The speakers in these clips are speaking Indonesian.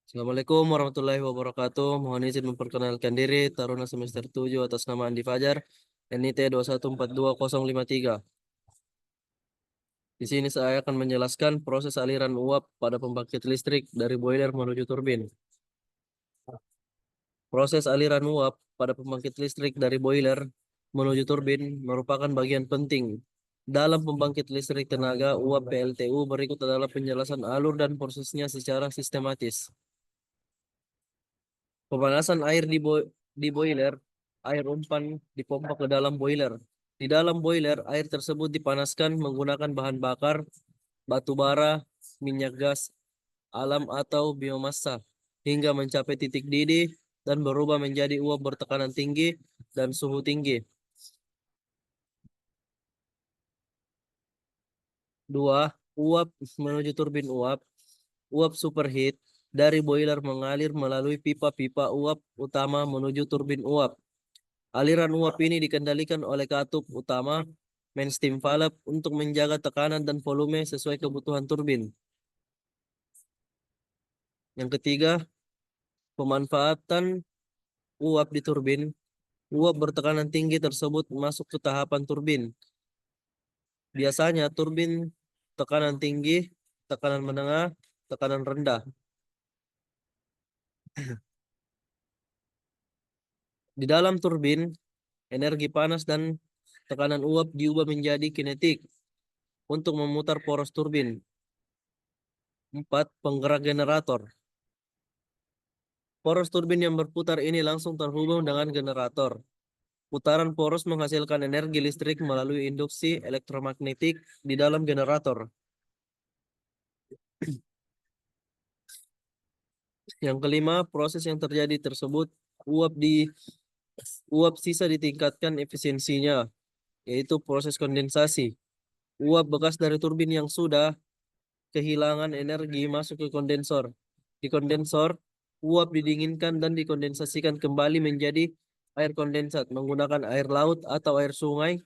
Assalamualaikum warahmatullahi wabarakatuh. Mohon izin memperkenalkan diri, Taruna semester 7 atas nama Andi Fajar, NIT 2142053. Di sini saya akan menjelaskan proses aliran uap pada pembangkit listrik dari boiler menuju turbin. Proses aliran uap pada pembangkit listrik dari boiler menuju turbin merupakan bagian penting dalam pembangkit listrik tenaga uap PLTU. Berikut adalah penjelasan alur dan prosesnya secara sistematis. Pemanasan air di boiler, air umpan dipompa ke dalam boiler. Di dalam boiler, air tersebut dipanaskan menggunakan bahan bakar, batu bara, minyak gas, alam atau biomasa, hingga mencapai titik didih dan berubah menjadi uap bertekanan tinggi dan suhu tinggi. Dua, uap menuju turbin uap. Uap superheat dari boiler mengalir melalui pipa-pipa uap utama menuju turbin uap. Aliran uap ini dikendalikan oleh katup utama main steam valve untuk menjaga tekanan dan volume sesuai kebutuhan turbin. Yang ketiga, pemanfaatan uap di turbin. Uap bertekanan tinggi tersebut masuk ke tahapan turbin. Biasanya turbin tekanan tinggi, tekanan menengah, tekanan rendah. Di dalam turbin, energi panas dan tekanan uap diubah menjadi kinetik untuk memutar poros turbin. 4. Penggerak generator. Poros turbin yang berputar ini langsung terhubung dengan generator. Putaran poros menghasilkan energi listrik melalui induksi elektromagnetik di dalam generator. Yang kelima, proses yang terjadi tersebut uap di uap sisa ditingkatkan efisiensinya, yaitu proses kondensasi. Uap bekas dari turbin yang sudah kehilangan energi masuk ke kondensor. Di kondensor, uap didinginkan dan dikondensasikan kembali menjadi air kondensat menggunakan air laut atau air sungai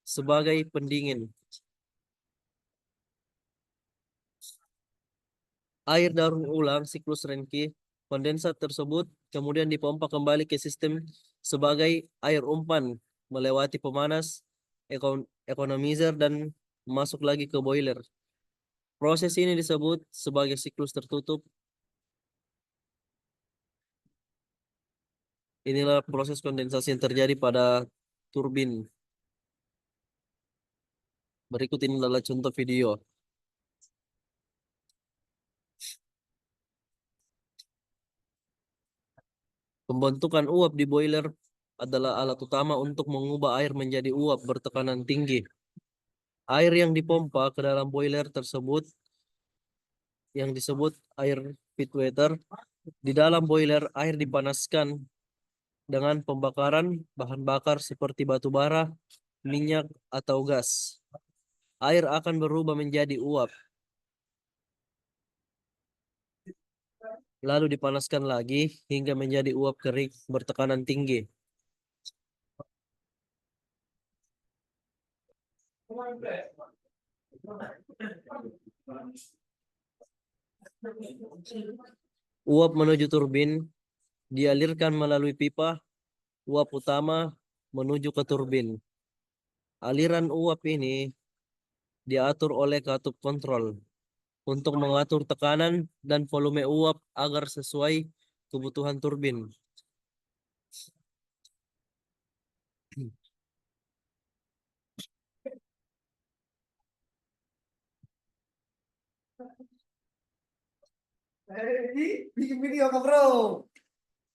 sebagai pendingin. Air daur ulang siklus Rankine kondensat tersebut kemudian dipompa kembali ke sistem sebagai air umpan melewati pemanas, economizer dan masuk lagi ke boiler. Proses ini disebut sebagai siklus tertutup. Inilah proses kondensasi yang terjadi pada turbin. Berikut ini adalah contoh video. Pembentukan uap di boiler adalah alat utama untuk mengubah air menjadi uap bertekanan tinggi. Air yang dipompa ke dalam boiler tersebut yang disebut air feed water. Di dalam boiler, air dipanaskan dengan pembakaran bahan bakar seperti batu bara, minyak, atau gas. Air akan berubah menjadi uap, lalu dipanaskan lagi hingga menjadi uap kering bertekanan tinggi. Uap menuju turbin dialirkan melalui pipa uap utama menuju ke turbin. Aliran uap ini diatur oleh katup kontrol untuk mengatur tekanan dan volume uap agar sesuai kebutuhan turbin. Bikin video apa bro?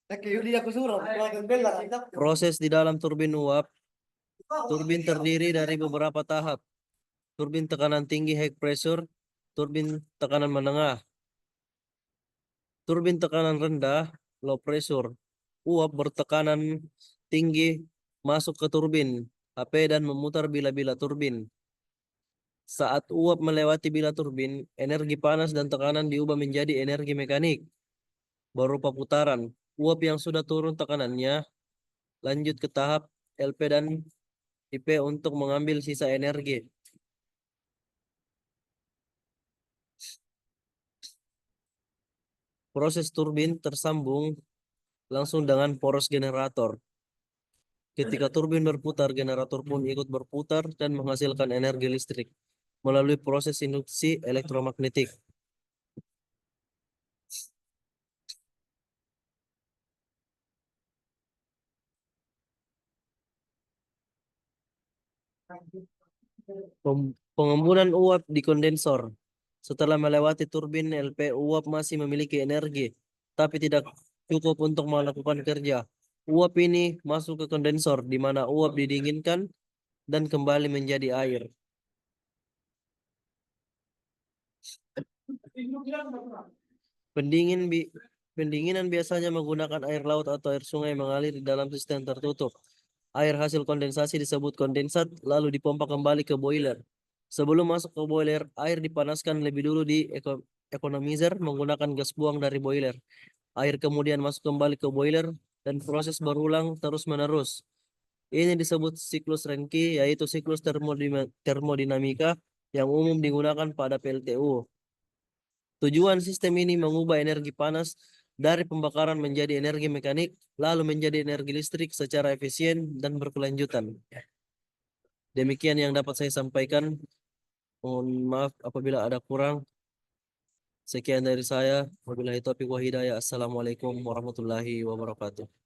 Oke, Yudi aku suruh. Proses di dalam turbin uap. Turbin terdiri dari beberapa tahap. Turbin tekanan tinggi high pressure, turbin tekanan menengah, turbin tekanan rendah low pressure. Uap bertekanan tinggi masuk ke turbin HP dan memutar bila-bila turbin. Saat uap melewati bila turbin, energi panas dan tekanan diubah menjadi energi mekanik berupa putaran. Uap yang sudah turun tekanannya lanjut ke tahap LP dan IP untuk mengambil sisa energi. Proses turbin tersambung langsung dengan poros generator. Ketika turbin berputar, generator pun ikut berputar dan menghasilkan energi listrik melalui proses induksi elektromagnetik. Pengembunan uap di kondensor. Setelah melewati turbin LP, uap masih memiliki energi, tapi tidak cukup untuk melakukan kerja. Uap ini masuk ke kondensor, di mana uap didinginkan dan kembali menjadi air. Pendingin bi Pendinginan biasanya menggunakan air laut atau air sungai mengalir di dalam sistem tertutup. Air hasil kondensasi disebut kondensat, lalu dipompa kembali ke boiler. Sebelum masuk ke boiler, air dipanaskan lebih dulu di economizer menggunakan gas buang dari boiler. Air kemudian masuk kembali ke boiler dan proses berulang terus-menerus. Ini disebut siklus Rankine, yaitu siklus termodinamika yang umum digunakan pada PLTU. Tujuan sistem ini mengubah energi panas dari pembakaran menjadi energi mekanik, lalu menjadi energi listrik secara efisien dan berkelanjutan. Demikian yang dapat saya sampaikan. Mohon maaf apabila ada kurang. Sekian dari saya. Wabillahi taufiq wa hidayah. Assalamualaikum warahmatullahi wabarakatuh.